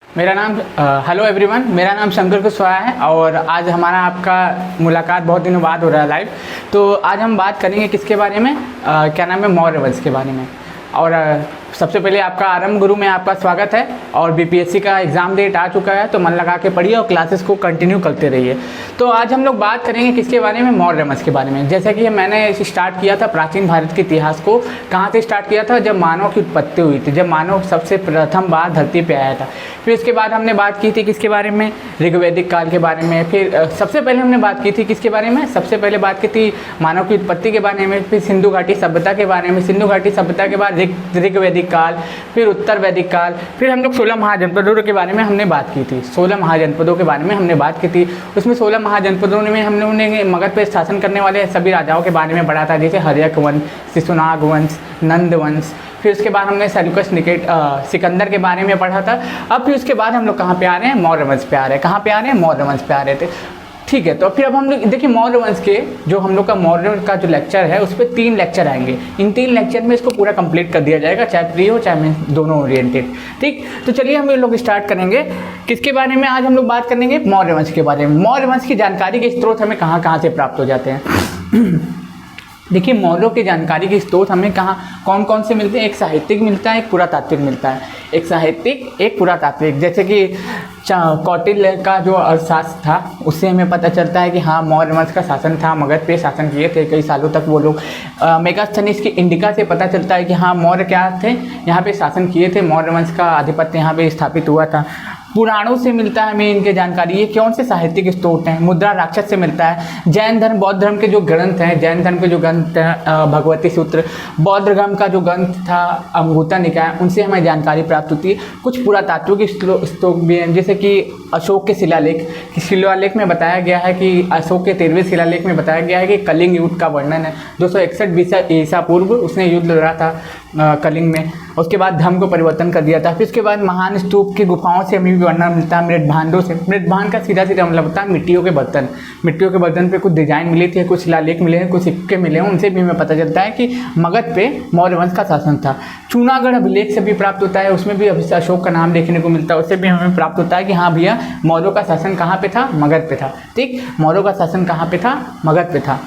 Hello everyone, मेरा नाम शंकर कुशवाहा है और आज हमारा आपका मुलाकात बहुत दिनों बाद हो रहा है लाइव। तो आज हम बात करेंगे किसके बारे में, क्या नाम है, मौर्य वंश के बारे में। और सबसे पहले आपका आरंभ गुरु में आपका स्वागत है। और बीपीएससी का एग्ज़ाम डेट आ चुका है, तो मन लगा के पढ़िए और क्लासेस को कंटिन्यू करते रहिए। तो आज हम लोग बात करेंगे किसके बारे में, मौर्य वंश के बारे में। जैसा कि मैंने स्टार्ट किया था प्राचीन भारत के इतिहास को, कहाँ से स्टार्ट किया था, जब मानव की उत्पत्ति हुई थी, जब मानव सबसे प्रथम बार धरती पर आया था। फिर उसके बाद हमने बात की थी किसके बारे में, ऋग्वैदिक काल के बारे में। फिर सबसे पहले हमने बात की थी किसके बारे में, सबसे पहले बात की थी मानव की उत्पत्ति के बारे में। फिर सिंधु घाटी सभ्यता के बारे में, सिंधु घाटी सभ्यता के बाद ऋग्वैदिक काल, फिर उत्तर वैदिक काल। फिर हम लोग 16 महाजनपदों के बारे में हमने बात की थी, 16 महाजनपदों के बारे में हमने बात की थी। उसमें 16 महाजनपदों में हम लोगों ने मगध पर शासन करने वाले सभी राजाओं के बारे में पढ़ा था, जैसे हर्यक वंश, शिशुनाग वंश, नंद वंश। फिर उसके बाद हमने सेल्यूकस सिकंदर के बारे में पढ़ा था। अब फिर उसके बाद हम लोग कहाँ पे आ रहे हैं, मौर्य वंश पे आ रहे हैं। कहाँ पे आ रहे हैं, मौर्य वंश पे आ रहे थे। ठीक है, तो फिर अब हम लोग देखिए मौर्य वंश के जो हम लोग का मौर्य का जो लेक्चर है उस पर 3 लेक्चर आएंगे। इन 3 लेक्चर में इसको पूरा कंप्लीट कर दिया जाएगा, चाहे प्री हो चाहे मैं दोनों ओरिएंटेड। ठीक, तो चलिए हम लोग स्टार्ट करेंगे किसके बारे में। आज हम लोग बात करेंगे मौर्य वंश के बारे में। मौर्य वंश की जानकारी के स्रोत हमें कहाँ कहाँ से प्राप्त हो जाते हैं। देखिए मौर्यों की जानकारी के स्रोत हमें कहाँ कौन कौन से मिलते हैं। एक साहित्यिक मिलता है, एक पुरातात्विक मिलता है। एक साहित्यिक, एक पुरातात्विक। जैसे कि कौटिल्य का जो अर्थशास्त्र था उससे हमें पता चलता है कि हाँ मौर्य वंश का शासन था, मगध पे शासन किए थे कई सालों तक वो लोग। मेगास्थनीज की इंडिका से पता चलता है कि हाँ मौर्य क्या थे, यहाँ पे शासन किए थे, मौर्य वंश का आधिपत्य यहाँ पे स्थापित हुआ था। पुराणों से मिलता है हमें इनके जानकारी। ये कौन से साहित्यिक स्रोत हैं, मुद्रा राक्षस से मिलता है। जैन धर्म बौद्ध धर्म के जो ग्रंथ हैं, जैन धर्म के जो ग्रंथ हैं भगवती सूत्र, बौद्ध धर्म का जो ग्रंथ था अंगुत्तर निकाय, उनसे हमें जानकारी प्राप्त होती है। कुछ पुरातात्विक स्रोत भी हैं, जैसे कि अशोक के शिलालेख में बताया गया है कि अशोक के 13वें शिलालेख में बताया गया है कि कलिंग युद्ध का वर्णन है। 261 ईसा पूर्व उसने युद्ध लड़ा था कलिंग में। उसके बाद धर्म को परिवर्तन कर दिया था। फिर उसके बाद महान स्तूप की गुफाओं से हमें वर्णन मिलता है, मृदभांडों से। मृदभांड का सीधा सीधा मतलब होता है मिट्टियों के बर्तन। मिट्टियों के बर्तन पे कुछ डिजाइन मिली थी, कुछ शिलालेख मिले हैं, कुछ सिक्के मिले हैं, उनसे भी हमें पता चलता है कि मगध पे मौर्य वंश का शासन था। चूनागढ़ अभिलेख से भी प्राप्त होता है, उसमें भी अशोक का नाम देखने को मिलता है। उससे भी हमें प्राप्त होता है कि हाँ भैया मौर्यों का शासन कहाँ पे था, मगध पे था। ठीक, मौर्यों का शासन कहाँ पे था, मगध पे था।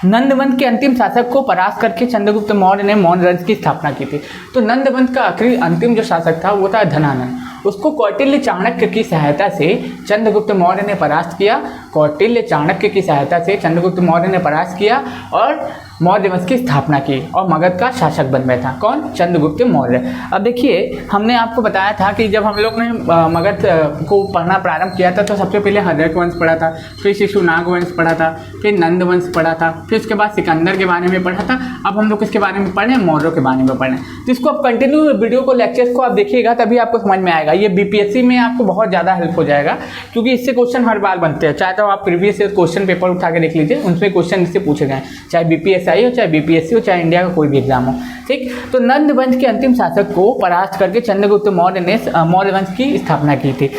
नंद वंश के अंतिम शासक को परास्त करके चंद्रगुप्त मौर्य ने मौर्य वंश की स्थापना की थी। तो नंद वंश का आखिरी अंतिम जो शासक था वो था धनानंद। उसको कौटिल्य चाणक्य की सहायता से चंद्रगुप्त मौर्य ने परास्त किया। कौटिल्य चाणक्य की सहायता से चंद्रगुप्त मौर्य ने परास्त किया और मौर्य वंश की स्थापना की और मगध का शासक बन गया था। कौन, चंद्रगुप्त मौर्य। अब देखिए हमने आपको बताया था कि जब हम लोग ने मगध को पढ़ना प्रारंभ किया था तो सबसे पहले हर्यक वंश पढ़ा था, फिर शिशुनाग वंश पढ़ा था, फिर नंद वंश पढ़ा था, फिर उसके बाद सिकंदर के बारे में पढ़ा था। अब हम लोग किसके बारे में पढ़ रहे हैं, मौर्यों के बारे में पढ़ रहे हैं। तो इसको आप कंटिन्यू वीडियो को, लेक्चर्स को आप देखिएगा तभी आपको समझ में आएगा। ये बीपीएससी में आपको बहुत ज़्यादा हेल्प हो जाएगा, क्योंकि इससे क्वेश्चन हर बार बनते हैं। चाहे तो आप प्रीवियस क्वेश्चन पेपर उठा के देख लीजिए, उनसे क्वेश्चन इससे पूछे गए, चाहे बीपीएसआई हो, चाहे बीपीएससी हो, चाहे इंडिया का कोई भी एग्जाम हो। ठीक, तो नंद वंश के अंतिम शासक को परास्त करके चंद्रगुप्त मौर्य ने मौर्य वंश की स्थापना की थी।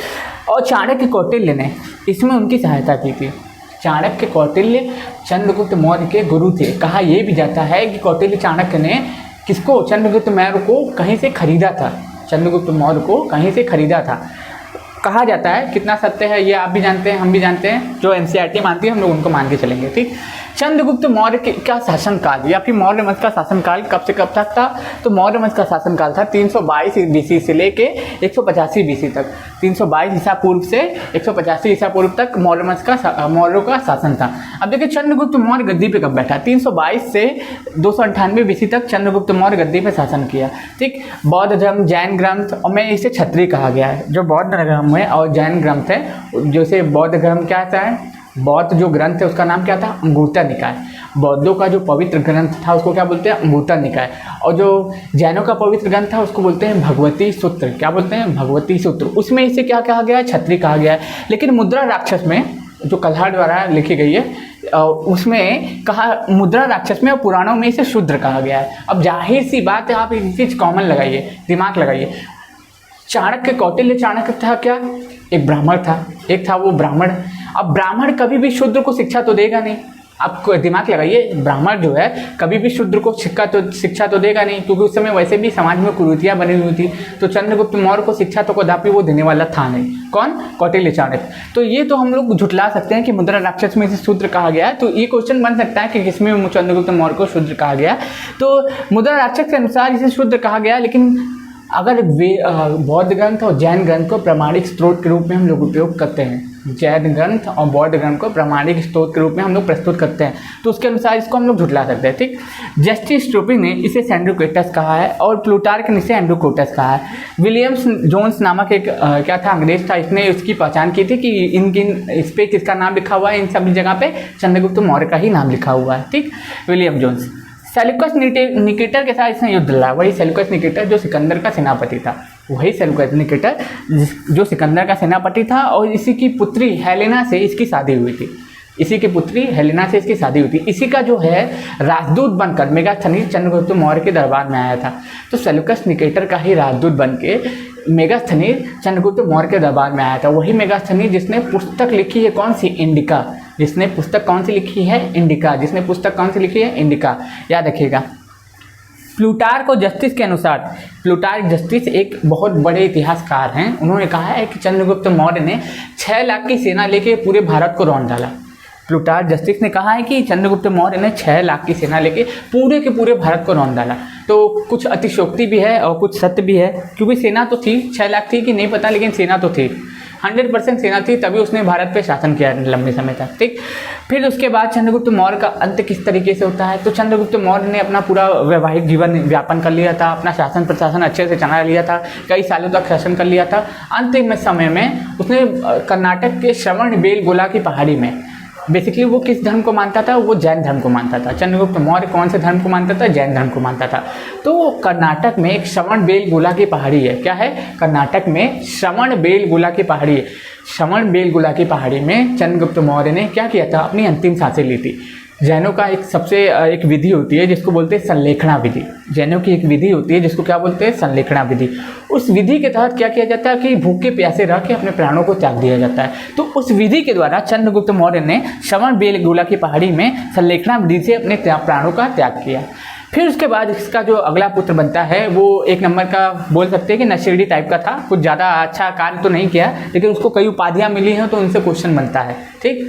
और चाणक्य कौटिल्य ने इसमें उनकी सहायता की थी। चाणक्य कौटिल्य चंद्रगुप्त मौर्य के गुरु थे। कहा यह भी जाता है कि कौटिल्य चाणक्य ने किसको, चंद्रगुप्त मौर्य को कहीं से खरीदा था। चंद्रगुप्त मौर्य को कहीं से खरीदा था कहा जाता है। कितना सत्य है ये आप भी जानते हैं, हम भी जानते हैं। जो एनसीईआरटी मानती है हम लोग उनको मान के चलेंगे। ठीक, चंद्रगुप्त मौर्य का शासनकाल या फिर मौर्य वंश का शासनकाल कब से कब तक था, तो मौर्य वंश का शासनकाल था 322 बीसी से लेके 185 बीसी तक। 322 ईसा पूर्व से 185 ईसा पूर्व तक मौर्यों का शासन था। अब देखिए चंद्रगुप्त मौर्य गद्दी पे कब बैठा, 322 से 298 बीसी तक चंद्रगुप्त मौर्य गद्दी पे शासन किया। ठीक, बौद्ध धर्म, जैन ग्रंथ, और मैं इसे क्षत्रिय कहा गया है, जो बौद्ध धर्म है और जैन ग्रंथ है। जैसे बौद्ध धर्म क्या था है, बौद्ध जो ग्रंथ है उसका नाम क्या था, अंगुत्तर निकाय। बौद्धों का जो पवित्र ग्रंथ था उसको क्या बोलते हैं, अंगुत्तर निकाय। और जो जैनों का पवित्र ग्रंथ था उसको बोलते हैं भगवती सूत्र। क्या बोलते हैं, भगवती सूत्र। उसमें इसे क्या कहा गया है, क्षत्रिय कहा गया है। लेकिन मुद्रा राक्षस में जो कल्हाड़ द्वारा लिखी गई है उसमें कहा, मुद्रा राक्षस में और पुराणों में इसे शूद्र कहा गया है। अब जाहिर सी बात है, आप एक चीज़ कॉमन लगाइए, दिमाग लगाइए। चाणक्य, कौटिल्य चाणक्य था क्या, एक ब्राह्मण था, एक था वो ब्राह्मण। अब ब्राह्मण कभी भी शूद्र को शिक्षा तो देगा नहीं, आप दिमाग लगाइए, ब्राह्मण जो है कभी भी शूद्र को शिक्षा तो देगा नहीं, क्योंकि उस समय वैसे भी समाज में कुरीतियाँ बनी हुई थी। तो चंद्रगुप्त मौर्य को शिक्षा तो कदापि वो देने वाला था नहीं। कौन? कौटिल्य चाणक्य। तो ये तो हम लोग झुठला सकते हैं कि मुद्रा राक्षस में इसे शूद्र कहा गया है। तो ये क्वेश्चन बन सकता है कि किसमें चंद्रगुप्त मौर्य को शूद्र कहा गया। तो मुद्रा राक्षस के अनुसार इसे शूद्र कहा गया, लेकिन अगर वे बौद्ध ग्रंथ और जैन ग्रंथ को प्रामाणिक स्रोत के रूप में हम लोग उपयोग करते हैं, जैन ग्रंथ और बौद्ध ग्रंथ को प्रामाणिक स्रोत के रूप में हम लोग प्रस्तुत करते हैं, तो उसके अनुसार इसको हम लोग झुठला सकते हैं। ठीक, जस्टिस ट्रोपी ने इसे सेंड्रोकेटस कहा है और प्लूटार्क ने इसे एंड्रोकोटस कहा है। विलियम्स जोन्स नामक एक क्या था, अंग्रेज था, इसने इसकी पहचान की थी कि इस पे किसका नाम लिखा हुआ है, इन सभी जगह पे चंद्रगुप्त मौर्य का ही नाम लिखा हुआ है। ठीक, विलियम जोन्स। सेल्यूकस निकेटर के साथ इसने युद्ध लड़ा, वही सेल्यूकस निकेटर जो सिकंदर का सेनापति था, वही सेल्यूकस निकेटर जो सिकंदर का सेनापति था, और इसी की पुत्री हेलेना से इसकी शादी हुई थी। इसी की पुत्री हेलेना से इसकी शादी हुई थी। इसी का जो है राजदूत बनकर मेगास्थनीज चंद्रगुप्त मौर्य के दरबार में आया था। तो सेल्यूकस निकेटर का ही राजदूत बन के मेगास्थनीज चंद्रगुप्त मौर्य के दरबार में आया था। वही मेगास्थनीज जिसने पुस्तक लिखी है कौन सी, इंडिका। जिसने पुस्तक कौन सी लिखी है, इंडिका। जिसने पुस्तक कौन सी लिखी है, इंडिका। याद रखिएगा। प्लूटार्क और जस्टिस के अनुसार, प्लूटार्क जस्टिस एक बहुत बड़े इतिहासकार हैं, उन्होंने कहा है कि चंद्रगुप्त मौर्य ने 6 लाख की सेना लेके पूरे भारत को रौंद डाला। प्लूटार्क जस्टिस ने कहा है कि चंद्रगुप्त मौर्य ने 6 लाख की सेना लेके पूरे के पूरे भारत को रौंद डाला। तो कुछ अतिशयोक्ति भी है और कुछ सत्य भी है, क्योंकि सेना तो थी, 6 लाख थी कि नहीं पता, लेकिन सेना तो थी, 100% सेना थी, तभी उसने भारत पे शासन किया लंबे समय तक। ठीक, फिर उसके बाद चंद्रगुप्त मौर्य का अंत किस तरीके से होता है, तो चंद्रगुप्त मौर्य ने अपना पूरा वैवाहिक जीवन व्यापन कर लिया था, अपना शासन प्रशासन अच्छे से चला लिया था, कई सालों तक शासन कर लिया था। अंतिम समय में उसने कर्नाटक के श्रवणबेलगोला की पहाड़ी में, बेसिकली वो किस धर्म को मानता था, वो जैन धर्म को मानता था। चंद्रगुप्त मौर्य कौन से धर्म को मानता था, जैन धर्म को मानता था। तो कर्नाटक में एक श्रवणबेलगोला की पहाड़ी है, क्या है, कर्नाटक में श्रवणबेलगोला की पहाड़ी है। श्रवणबेलगोला की पहाड़ी में चंद्रगुप्त मौर्य ने क्या किया था, अपनी अंतिम सांसें ली थी। जैनों का एक विधि होती है जिसको बोलते हैं संलेखना विधि। जैनों की एक विधि होती है जिसको क्या बोलते हैं, संलेखना विधि। उस विधि के तहत क्या किया जाता है कि भूखे प्यासे रह के अपने प्राणों को त्याग दिया जाता है। तो उस विधि के द्वारा चंद्रगुप्त मौर्य ने श्रवणबेलगोला की पहाड़ी में संलेखना विधि से अपने प्राणों का त्याग किया। फिर उसके बाद इसका जो अगला पुत्र बनता है वो 1 नंबर का बोल सकते हैं कि नशेड़ी टाइप का था, कुछ ज़्यादा अच्छा कार्य तो नहीं किया, लेकिन उसको कई उपाधियाँ मिली हैं, तो उनसे क्वेश्चन बनता है। ठीक,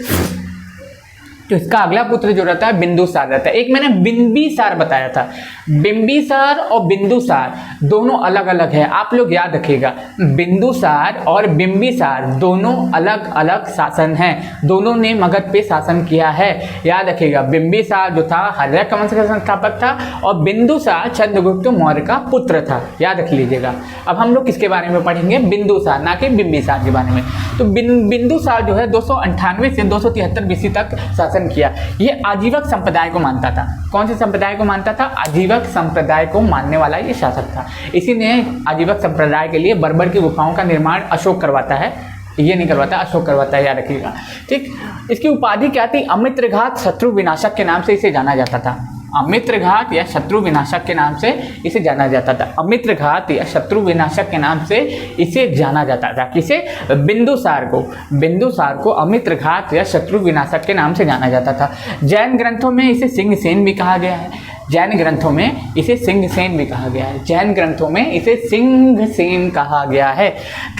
तो इसका अगला पुत्र जो रहता है बिंदुसार रहता है। एक मैंने बिंबिसार बताया था, बिंबिसार और बिंदुसार दोनों अलग अलग है, आप लोग याद रखिएगा। बिंदुसार और बिंबिसार दोनों अलग अलग शासन हैं, दोनों ने मगध पे शासन किया है, याद रखिएगा। बिंबिसार जो था हर्यक वंश का संस्थापक था और बिंदुसार चंद्रगुप्त मौर्य का पुत्र था, याद रख लीजिएगा। अब हम लोग किसके बारे में पढ़ेंगे, बिंदुसार, ना कि बिंबिसार के बारे में। तो बिंदुसार जो है 298 से 273 BC तक शासन किया। ये आजीवक संप्रदाय को मानता था। कौन से संप्रदाय को मानता था, आजीवक संप्रदाय को मानने वाला ये शासक था। इसी ने आजीवक संप्रदाय के लिए बर्बर की गुफाओं का निर्माण अशोक करवाता है, ये नहीं करवाता, अशोक करवाता है, याद रखिएगा। ठीक, इसकी उपाधि क्या थी, अमित्रघात शत्रु विनाशक के नाम से इसे जाना जाता था। अमित्रघात या शत्रु विनाशक के नाम से इसे जाना जाता था। अमित्रघात या शत्रु विनाशक के नाम से इसे जाना जाता था। किसे, बिंदुसार को। बिंदुसार को अमित्रघात या शत्रु विनाशक के नाम से जाना जाता था। जैन ग्रंथों में इसे सिंहसेन भी कहा गया है। जैन ग्रंथों में इसे सिंहसेन भी कहा गया है। जैन ग्रंथों में इसे सिंहसेन कहा गया है।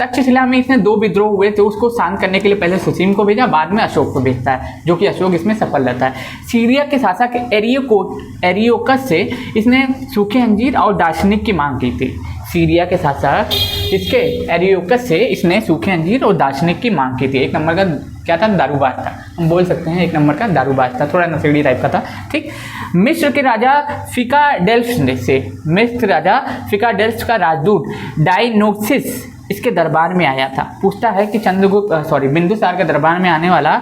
तक्षशिला में इसने 2 विद्रोह हुए थे, उसको शांत करने के लिए पहले सुसीम को भेजा, बाद में अशोक को भेजता है, जो कि अशोक इसमें सफल रहता है। सीरिया के शासक एरियोकस से इसने सूखे अंजीर और दार्शनिक की मांग की थी। सीरिया के शासक इसके एरियोकस से इसने सूखे अंजीर और दार्शनिक की मांग की थी। 1 नंबर का क्या था, दारूबाज था, हम बोल सकते हैं 1 नंबर का दारूबाज था, थोड़ा नशेड़ी टाइप का था। ठीक, मिस्र के राजा फिकाडेल्फ्स का राजदूत डायनोसिस इसके दरबार में आया था। पूछता है कि बिंदुसार के दरबार में आने वाला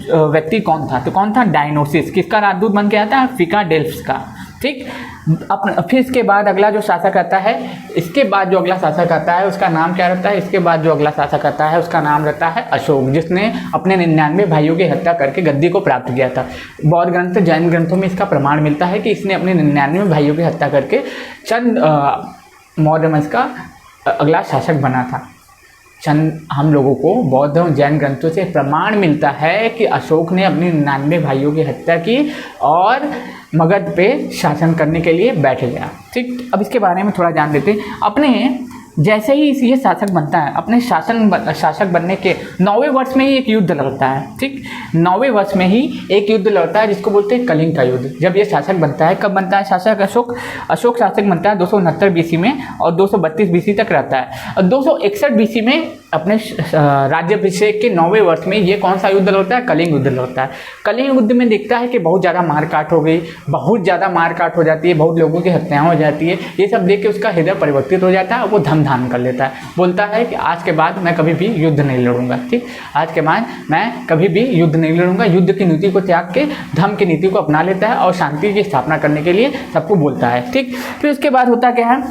व्यक्ति कौन था, तो कौन था, डायनोसिस। किसका राजदूत बन के आता है, फिकाडेल्फ्स का। ठीक, फिर इसके बाद अगला जो शासक आता है, इसके बाद जो अगला शासक आता है उसका नाम क्या रहता है, इसके बाद जो अगला शासक आता है उसका नाम रहता है अशोक, जिसने अपने 99 भाइयों की हत्या करके गद्दी को प्राप्त किया था। बौद्ध ग्रंथ, जैन ग्रंथों में इसका प्रमाण मिलता है कि इसने अपने 99 भाइयों की हत्या करके चंद मौर्य वंश का अगला शासक बना था। चंद हम लोगों को बौद्ध और जैन ग्रंथों से प्रमाण मिलता है कि अशोक ने अपने 99 भाइयों की हत्या की और मगध पे शासन करने के लिए बैठ गया। ठीक, अब इसके बारे में थोड़ा जान लेते हैं। अपने जैसे ही ये शासक बनता है, अपने शासक बनने के 9वें वर्ष में ही एक युद्ध लड़ता है। ठीक, 9वें वर्ष में ही एक युद्ध लड़ता है जिसको बोलते हैं कलिंग का युद्ध। जब ये शासक बनता है, कब बनता है शासक? अशोक शासक बनता है 269 बीसी में और 232 बीसी तक रहता है। और 261 बीसी में अपने राज्याभिषेक के 9वें वर्ष में ये कौन सा युद्ध लड़ता है? कलिंग युद्ध लड़ता है। कलिंग युद्ध में देखता है कि बहुत ज़्यादा मारकाट हो गई, बहुत ज़्यादा मारकाट हो जाती है, बहुत लोगों की हत्याएं हो जाती है। ये सब देख के उसका हृदय परिवर्तित हो जाता है और वो धम धारण कर लेता है। बोलता है कि आज के बाद मैं कभी भी युद्ध नहीं लड़ूंगा। ठीक, आज के बाद मैं कभी भी युद्ध नहीं लड़ूंगा। युद्ध की नीति को त्याग के धर्म की नीति को अपना लेता है और शांति की स्थापना करने के लिए सबको बोलता है। ठीक, फिर उसके बाद होता क्या है,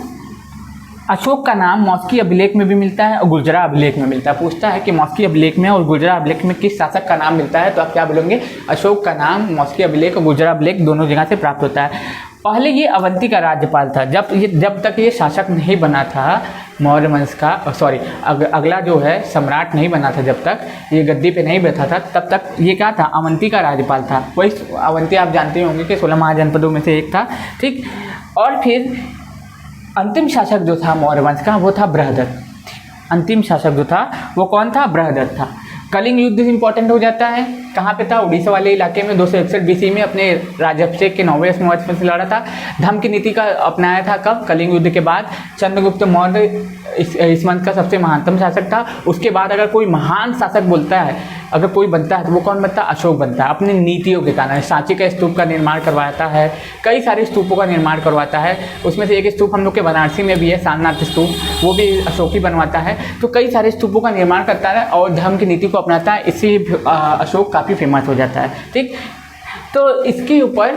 अशोक का नाम मौस्की अभिलेख में भी मिलता है और गुर्जरा अभिलेख में मिलता है। पूछता है कि मौस्की अभिलेख में और गुर्जरा अभिलेख में किस शासक का नाम मिलता है, तो आप क्या बोलेंगे? अशोक का नाम मौस्की अभिलेख और गुर्जरा अभिलेख दोनों जगह से प्राप्त होता है। पहले ये अवंती का राज्यपाल था। जब तक ये शासक नहीं बना था मौर्य वंश का, अगला जो है सम्राट नहीं बना था, जब तक ये गद्दी पे नहीं बैठा था, तब तक ये क्या था? अवंती का राज्यपाल था। वही अवंती आप जानते होंगे कि 16 महाजनपदों में से एक था। ठीक, और फिर अंतिम शासक जो था मौर्य वंश का वो था बृहदत्त। अंतिम शासक जो था वो कौन था? बृहदत्त था। कलिंग युद्ध इंपॉर्टेंट हो जाता है। कहाँ पे था? उड़ीसा वाले इलाके में 261 बीसी में अपने राज्याभिषेक के 9वें वर्ष में से लड़ा था। धर्म की नीति का अपनाया था कब? कलिंग युद्ध के बाद। चंद्रगुप्त मौर्य इस वंश का सबसे महानतम शासक था। उसके बाद अगर कोई महान शासक बोलता है, अगर कोई बनता है तो वो कौन बनता है? अशोक बनता है। अपनी नीतियों के कारण सांची का स्तूप का निर्माण करवाता है, कई सारे स्तूपों का निर्माण करवाता है। उसमें से एक स्तूप हम लोग के बनारसी में भी है, सारनाथ स्तूप, वो भी अशोक ही बनवाता है। तो कई सारे स्तूपों का निर्माण करता है और धर्म की नीति को अपनाता है। इससे अशोक काफ़ी फेमस हो जाता है। ठीक, तो इसके ऊपर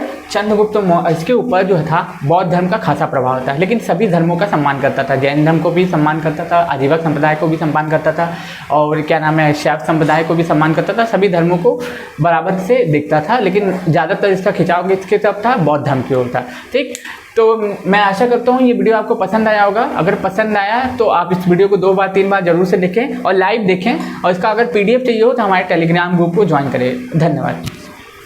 इसके ऊपर जो था बौद्ध धर्म का खासा प्रभाव था, लेकिन सभी धर्मों का सम्मान करता था। जैन धर्म को भी सम्मान करता था, आजीवक संप्रदाय को भी सम्मान करता था, और क्या नाम है, शैव संप्रदाय को भी सम्मान करता था। सभी धर्मों को बराबर से देखता था, लेकिन ज़्यादातर इसका खिंचाव किसके तरफ था? बौद्ध धर्म की ओर था। ठीक, तो मैं आशा करता हूँ ये वीडियो आपको पसंद आया होगा। अगर पसंद आया तो आप इस वीडियो को 2 बार 3 बार जरूर से देखें और लाइव देखें, और इसका अगर PDF चाहिए हो तो हमारे टेलीग्राम ग्रुप को ज्वाइन करें। धन्यवाद।